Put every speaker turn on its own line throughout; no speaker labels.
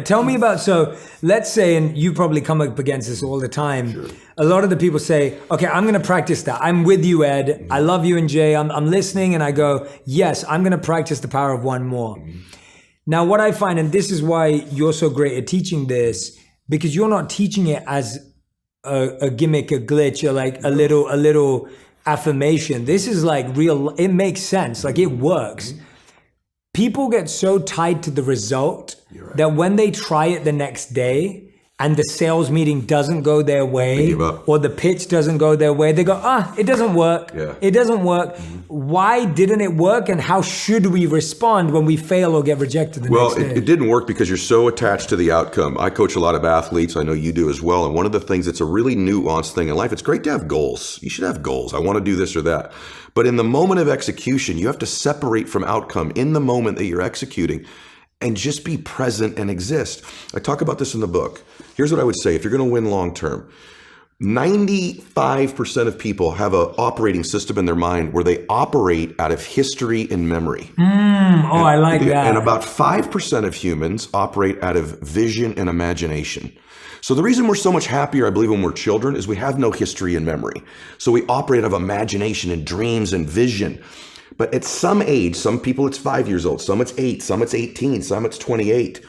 Tell me about, so let's say, and you probably come up against this all the time. Sure. A lot of the people say, okay, I'm going to practice that. I'm with you, Ed. Mm-hmm. I love you and Jay. I'm listening and I go, yes, I'm going to practice the power of one more. Mm-hmm. Now, what I find, and this is why you're so great at teaching this, because you're not teaching it as a gimmick, a glitch, or like a little affirmation. This is like real, it makes sense. Like it works. Mm-hmm. People get so tied to the result that when they try it the next day and the sales meeting doesn't go their way or the pitch doesn't go their way, they go, it doesn't work. Yeah. It doesn't work. Mm-hmm. Why didn't it work? And how should we respond when we fail or get rejected the next day?
Well, it didn't work because you're so attached to the outcome. I coach a lot of athletes. I know you do as well. And one of the things that's a really nuanced thing in life, it's great to have goals. You should have goals. I want to do this or that. But in the moment of execution, you have to separate from outcome in the moment that you're executing and just be present and exist. I talk about this in the book. Here's what I would say. If you're going to win long term, 95% of people have an operating system in their mind where they operate out of history and memory.
I like that.
And about 5% of humans operate out of vision and imagination. So the reason we're so much happier, I believe, when we're children is we have no history and memory. So we operate out of imagination and dreams and vision. But at some age, some people it's 5 years old, some it's 8, some it's 18, some it's 28.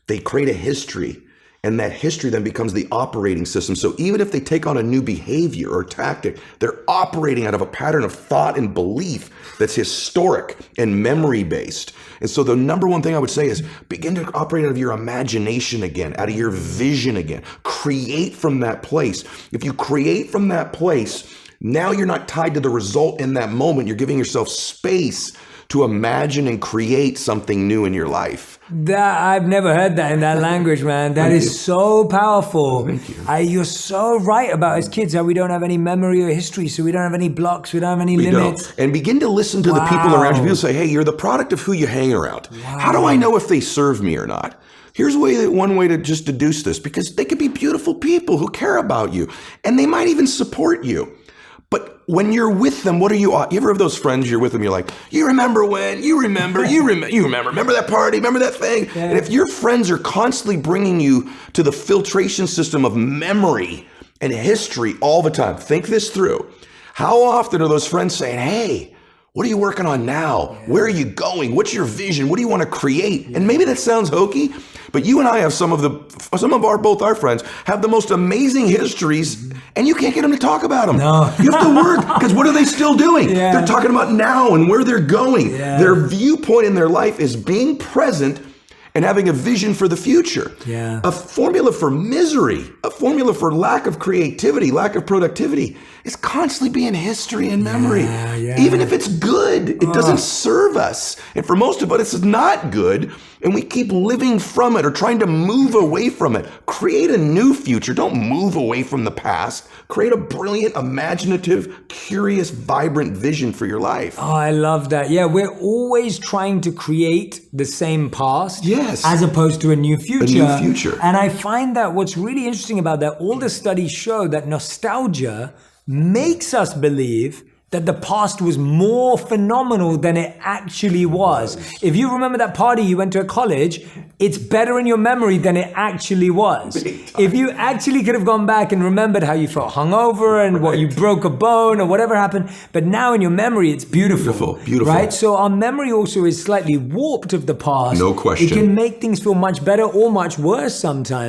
They create a history. And that history then becomes the operating system. So even if they take on a new behavior or tactic, they're operating out of a pattern of thought and belief that's historic and memory based. And so the number one thing I would say is begin to operate out of your imagination again, out of your vision again. Create from that place. If you create from that place, now you're not tied to the result in that moment. You're giving yourself space to imagine and create something new in your life.
That I've never heard that in that language, man. That is so powerful.
Thank you.
You're so right about as kids how we don't have any memory or history, so we don't have any blocks, we don't have any limits.
Don't. And begin to listen to the people around you. People say, hey, you're the product of who you hang around. Wow. How do I know if they serve me or not? Here's one way to just deduce this, because they could be beautiful people who care about you, and they might even support you. But when you're with them, what are you ever have those friends you're with them, you're like, you remember when, you remember that party, remember that thing? Yeah. And if your friends are constantly bringing you to the filtration system of memory and history all the time, think this through. How often are those friends saying, hey, what are you working on now? Where are you going? What's your vision? What do you want to create? And maybe that sounds hokey, but you and I have both our friends have the most amazing histories, and you can't get them to talk about them.
No.
You have to work, because what are they still doing? Yeah. They're talking about now and where they're going. Yeah. Their viewpoint in their life is being present and having a vision for the future.
Yeah.
A formula for misery, a formula for lack of creativity, lack of productivity is constantly being history and memory. Yeah. Even if it's good, it doesn't serve us. And for most of us, it's not good. And we keep living from it or trying to move away from it. Create a new future. Don't move away from the past. Create a brilliant, imaginative, curious, vibrant vision for your life.
Oh, I love that. Yeah, we're always trying to create the same past.
Yes.
As opposed to a new future.
A new future.
And I find that what's really interesting about that, all the studies show that nostalgia makes us believe that the past was more phenomenal than it actually was. If you remember that party you went to at college, it's better in your memory than it actually was. If you actually could have gone back and remembered how you felt hungover and what you broke a bone or whatever happened, but now in your memory, it's beautiful.
Beautiful.
Right? So our memory also is slightly warped of the past.
No question.
It can make things feel much better or much worse sometimes.